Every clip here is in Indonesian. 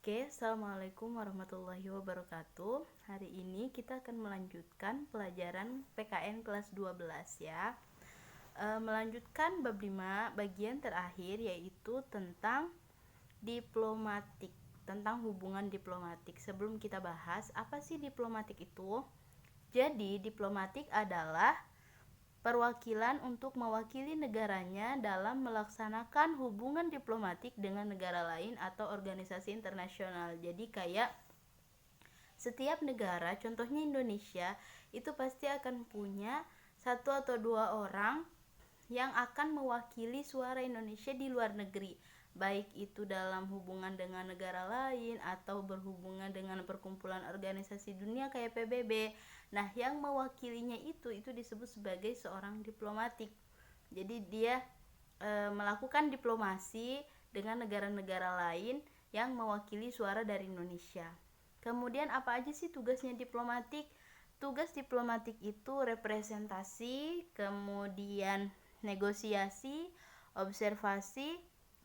Oke, Assalamualaikum warahmatullahi wabarakatuh. Hari ini kita akan melanjutkan pelajaran PKN kelas 12 ya. Melanjutkan bab 5 bagian terakhir, yaitu tentang diplomatik, tentang hubungan diplomatik. Sebelum kita bahas, apa sih diplomatik itu? Jadi, diplomatik adalah perwakilan untuk mewakili negaranya dalam melaksanakan hubungan diplomatik dengan negara lain atau organisasi internasional. Jadi kayak setiap negara, contohnya Indonesia, itu pasti akan punya satu atau dua orang yang akan mewakili suara Indonesia di luar negeri, baik itu dalam hubungan dengan negara lain atau berhubungan dengan perkumpulan organisasi dunia kayak PBB. Nah, yang mewakilinya itu disebut sebagai seorang diplomatik. Jadi dia melakukan diplomasi dengan negara-negara lain yang mewakili suara dari Indonesia. Kemudian apa aja sih tugasnya diplomatik? Tugas diplomatik itu representasi, kemudian negosiasi, observasi,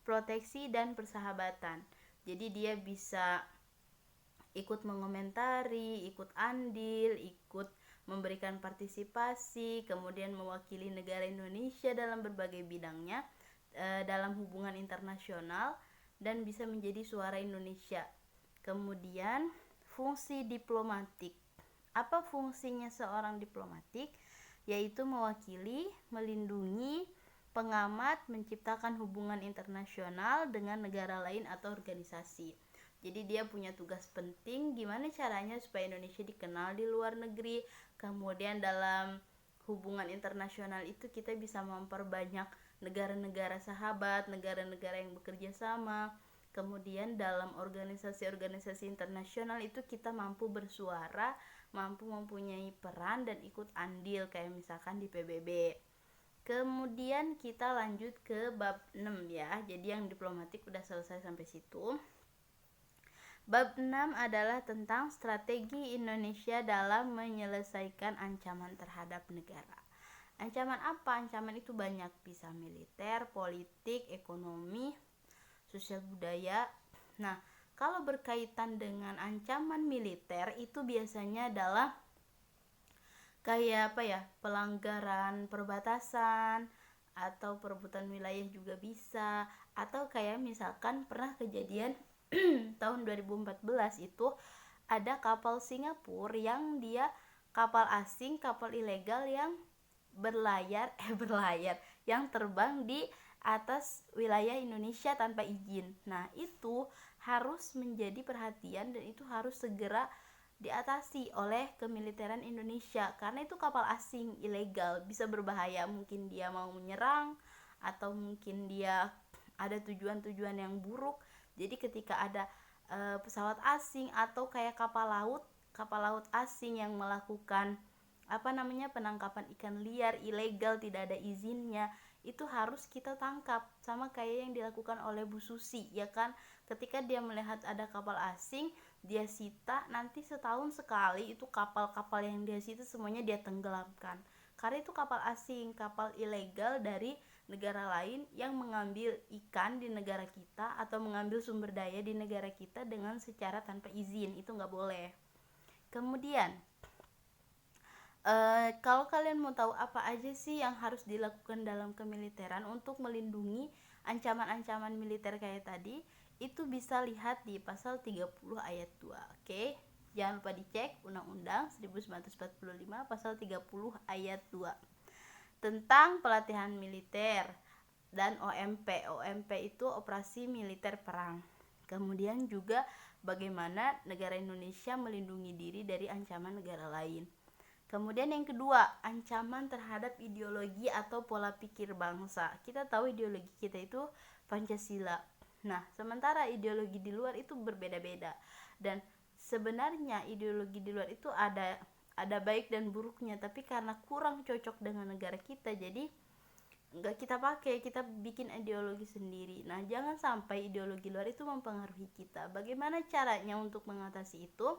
proteksi, dan persahabatan. Jadi dia bisa ikut mengomentari, ikut andil, ikut memberikan partisipasi, kemudian mewakili negara Indonesia dalam berbagai bidangnya dalam hubungan internasional, dan bisa menjadi suara Indonesia. Kemudian fungsi diplomatik. Apa fungsinya seorang diplomatik? Yaitu mewakili, melindungi, pengamat, menciptakan hubungan internasional dengan negara lain atau organisasi. Jadi dia punya tugas penting gimana caranya supaya Indonesia dikenal di luar negeri. Kemudian dalam hubungan internasional itu kita bisa memperbanyak negara-negara sahabat, negara-negara yang bekerja sama. Kemudian dalam organisasi-organisasi internasional itu kita mampu bersuara, mampu mempunyai peran dan ikut andil kayak misalkan di PBB. Kemudian kita lanjut ke bab 6 ya. Jadi yang diplomatik udah selesai sampai situ. Bab 6 adalah tentang strategi Indonesia dalam menyelesaikan ancaman terhadap negara. Ancaman apa? Ancaman itu banyak, bisa militer, politik, ekonomi, sosial budaya. Nah, kalau berkaitan dengan ancaman militer itu biasanya adalah kayak pelanggaran perbatasan atau perebutan wilayah juga bisa, atau kayak misalkan pernah kejadian tahun 2014 itu ada kapal Singapura yang dia kapal asing, kapal ilegal yang berlayar yang terbang di atas wilayah Indonesia tanpa izin. Nah, itu harus menjadi perhatian dan itu harus segera diatasi oleh kemiliteran Indonesia, karena itu kapal asing ilegal, bisa berbahaya. Mungkin dia mau menyerang atau mungkin dia ada tujuan-tujuan yang buruk. Jadi ketika ada pesawat asing atau kayak kapal laut asing yang melakukan penangkapan ikan liar ilegal tidak ada izinnya, itu harus kita tangkap, sama kayak yang dilakukan oleh Bu Susi ya kan. Ketika dia melihat ada kapal asing, dia sita, nanti setahun sekali itu kapal-kapal yang dia sita semuanya dia tenggelamkan, karena itu kapal asing, kapal ilegal dari negara lain yang mengambil ikan di negara kita atau mengambil sumber daya di negara kita dengan secara tanpa izin, itu nggak boleh. Kemudian kalau kalian mau tahu apa aja sih yang harus dilakukan dalam kemiliteran untuk melindungi ancaman-ancaman militer kayak tadi, itu bisa lihat di pasal 30 ayat 2. Oke? Jangan lupa dicek Undang-Undang 1945 pasal 30 ayat 2 tentang pelatihan militer dan OMP. OMP itu operasi militer perang. Kemudian juga bagaimana negara Indonesia melindungi diri dari ancaman negara lain. Kemudian yang kedua, ancaman terhadap ideologi atau pola pikir bangsa. Kita tahu ideologi kita itu Pancasila. Nah, sementara ideologi di luar itu berbeda-beda. Dan sebenarnya ideologi di luar itu ada baik dan buruknya, tapi karena kurang cocok dengan negara kita, jadi nggak kita pakai, kita bikin ideologi sendiri. Nah, jangan sampai ideologi luar itu mempengaruhi kita. Bagaimana caranya untuk mengatasi itu?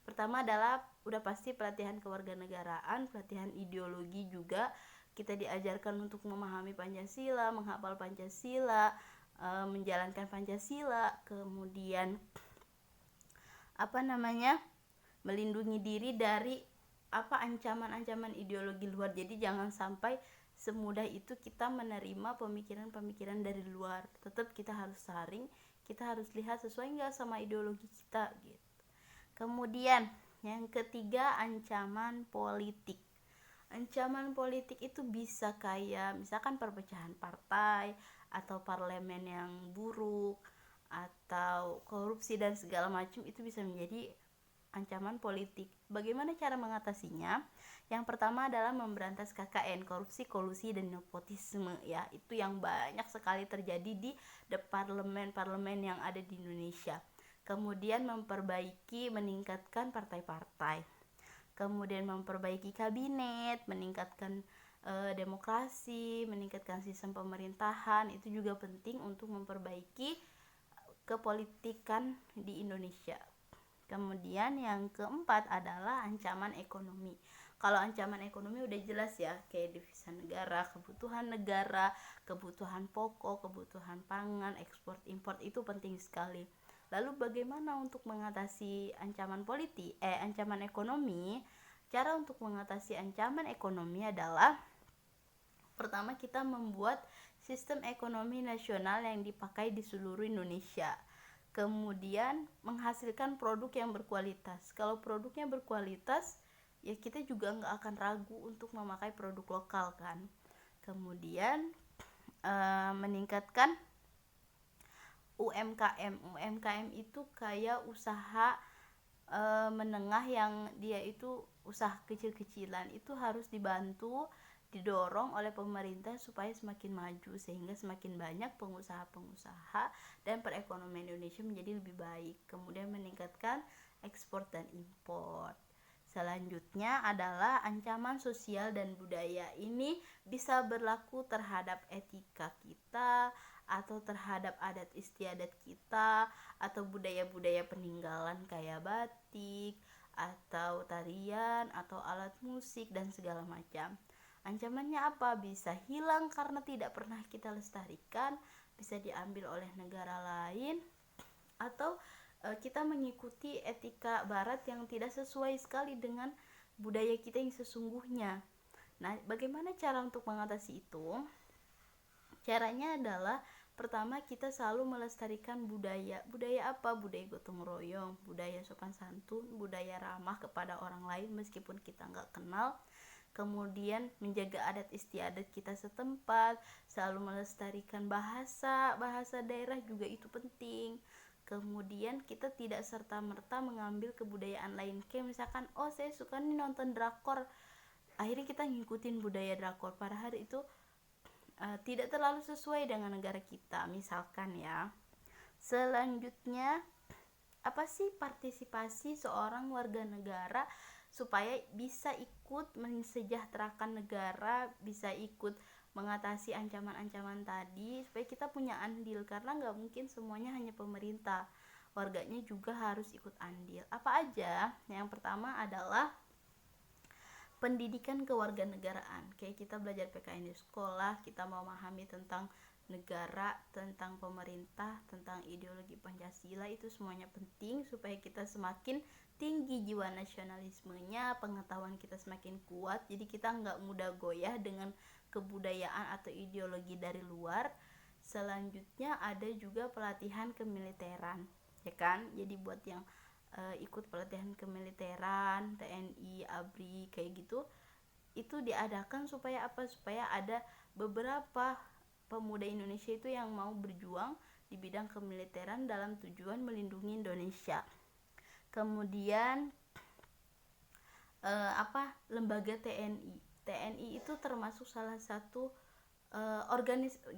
Pertama adalah udah pasti pelatihan kewarganegaraan, pelatihan ideologi juga. Kita diajarkan untuk memahami Pancasila, menghafal Pancasila, menjalankan Pancasila. Kemudian melindungi diri dari ancaman-ancaman ideologi luar. Jadi jangan sampai semudah itu kita menerima pemikiran-pemikiran dari luar. Tetap kita harus saring, kita harus lihat sesuai nggak sama ideologi kita gitu. Kemudian yang ketiga, ancaman politik. Ancaman politik itu bisa kayak misalkan perpecahan partai, atau parlemen yang buruk, atau korupsi dan segala macam. Itu bisa menjadi ancaman politik. Bagaimana cara mengatasinya? Yang pertama adalah memberantas KKN, korupsi, kolusi, dan nepotisme ya. Itu yang banyak sekali terjadi di parlemen yang ada di Indonesia. Kemudian meningkatkan partai-partai. Kemudian memperbaiki kabinet, meningkatkan demokrasi, meningkatkan sistem pemerintahan. Itu juga penting untuk memperbaiki kepolitikan di Indonesia. Kemudian yang keempat adalah ancaman ekonomi. Kalau ancaman ekonomi udah jelas ya, kayak devisa negara, kebutuhan pokok, kebutuhan pangan, ekspor impor, itu penting sekali. Lalu bagaimana untuk mengatasi ancaman ekonomi? Cara untuk mengatasi ancaman ekonomi adalah pertama, kita membuat sistem ekonomi nasional yang dipakai di seluruh Indonesia. Kemudian menghasilkan produk yang berkualitas. Kalau produknya berkualitas, ya kita juga nggak akan ragu untuk memakai produk lokal kan. Kemudian meningkatkan UMKM. UMKM itu kayak usaha menengah yang dia itu usaha kecil-kecilan. Itu harus dibantu, didorong oleh pemerintah supaya semakin maju, sehingga semakin banyak pengusaha-pengusaha dan perekonomian Indonesia menjadi lebih baik. Kemudian meningkatkan ekspor dan impor. Selanjutnya adalah ancaman sosial dan budaya. Ini bisa berlaku terhadap etika kita, atau terhadap adat istiadat kita, atau budaya-budaya peninggalan kayak batik, atau tarian, atau alat musik, dan segala macam. Ancamannya apa? Bisa hilang karena tidak pernah kita lestarikan, bisa diambil oleh negara lain, atau kita mengikuti etika barat yang tidak sesuai sekali dengan budaya kita yang sesungguhnya. Nah, bagaimana cara untuk mengatasi itu? Caranya adalah pertama, kita selalu melestarikan budaya. Budaya apa? Budaya gotong royong, budaya sopan santun, budaya ramah kepada orang lain meskipun kita nggak kenal. Kemudian menjaga adat istiadat kita setempat, selalu melestarikan bahasa daerah juga itu penting. Kemudian kita tidak serta-merta mengambil kebudayaan lain. Kayak misalkan, saya suka nih nonton drakor, akhirnya kita ngikutin budaya drakor, padahal itu tidak terlalu sesuai dengan negara kita misalkan ya. Selanjutnya, apa sih partisipasi seorang warga negara supaya bisa ikut mensejahterakan negara, bisa ikut mengatasi ancaman-ancaman tadi, supaya kita punya andil, karena nggak mungkin semuanya hanya pemerintah, warganya juga harus ikut andil. Apa aja? Yang pertama adalah pendidikan kewarganegaraan. Kayak kita belajar PKN di sekolah, kita mau memahami tentang negara, tentang pemerintah, tentang ideologi Pancasila, itu semuanya penting supaya kita semakin tinggi jiwa nasionalismenya, pengetahuan kita semakin kuat, jadi kita nggak mudah goyah dengan kebudayaan atau ideologi dari luar. Selanjutnya ada juga pelatihan kemiliteran, ya kan? Jadi buat yang ikut pelatihan kemiliteran, TNI, ABRI kayak gitu, itu diadakan supaya apa? Supaya ada beberapa pemuda Indonesia itu yang mau berjuang di bidang kemiliteran dalam tujuan melindungi Indonesia. Kemudian lembaga TNI itu termasuk salah satu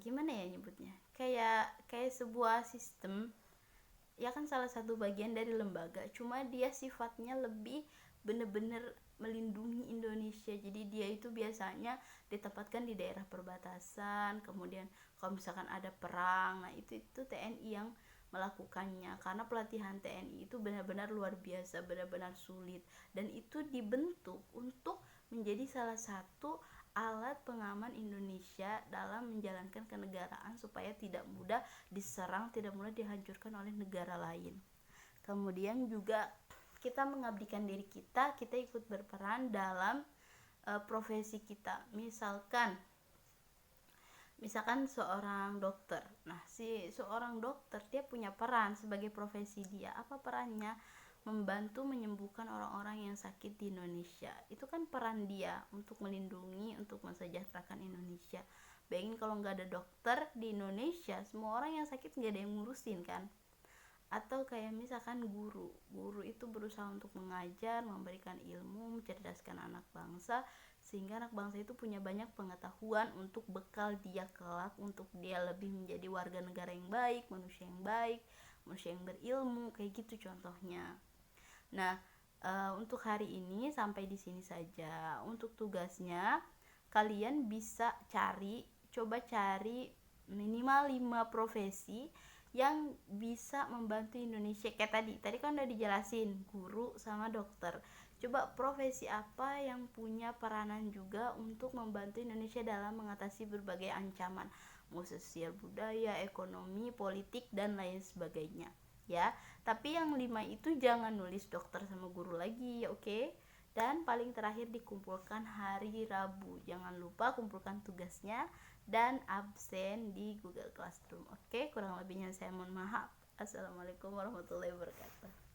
gimana ya nyebutnya, kayak sebuah sistem ya kan, salah satu bagian dari lembaga, cuma dia sifatnya lebih bener-bener melindungi Indonesia. Jadi dia itu biasanya ditempatkan di daerah perbatasan, kemudian kalau misalkan ada perang, nah itu TNI yang melakukannya, karena pelatihan TNI itu benar-benar luar biasa, benar-benar sulit, dan itu dibentuk untuk menjadi salah satu alat pengaman Indonesia dalam menjalankan kenegaraan supaya tidak mudah diserang, tidak mudah dihancurkan oleh negara lain. Kemudian juga kita mengabdikan diri kita ikut berperan dalam profesi kita. Misalkan seorang dokter. Nah, si seorang dokter dia punya peran sebagai profesi dia. Apa perannya? Membantu menyembuhkan orang-orang yang sakit di Indonesia. Itu kan peran dia untuk melindungi, untuk mensejahterakan Indonesia. Bayangin kalau nggak ada dokter di Indonesia, semua orang yang sakit nggak ada yang ngurusin kan. Atau kayak misalkan guru itu berusaha untuk mengajar, memberikan ilmu, mencerdaskan anak bangsa, sehingga anak bangsa itu punya banyak pengetahuan untuk bekal dia kelak, untuk dia lebih menjadi warga negara yang baik, manusia yang berilmu, kayak gitu contohnya. Nah, untuk hari ini sampai di sini saja. Untuk tugasnya kalian bisa coba cari minimal 5 profesi yang bisa membantu Indonesia. Kayak tadi kan udah dijelasin, guru sama dokter. Coba profesi apa yang punya peranan juga untuk membantu Indonesia dalam mengatasi berbagai ancaman, mau sosial, budaya, ekonomi, politik, dan lain sebagainya ya. Tapi yang 5 itu jangan nulis dokter sama guru lagi ya, oke? Dan paling terakhir dikumpulkan hari Rabu. Jangan lupa kumpulkan tugasnya dan absen di Google Classroom. Oke, kurang lebihnya saya mohon maaf. Assalamualaikum warahmatullahi wabarakatuh.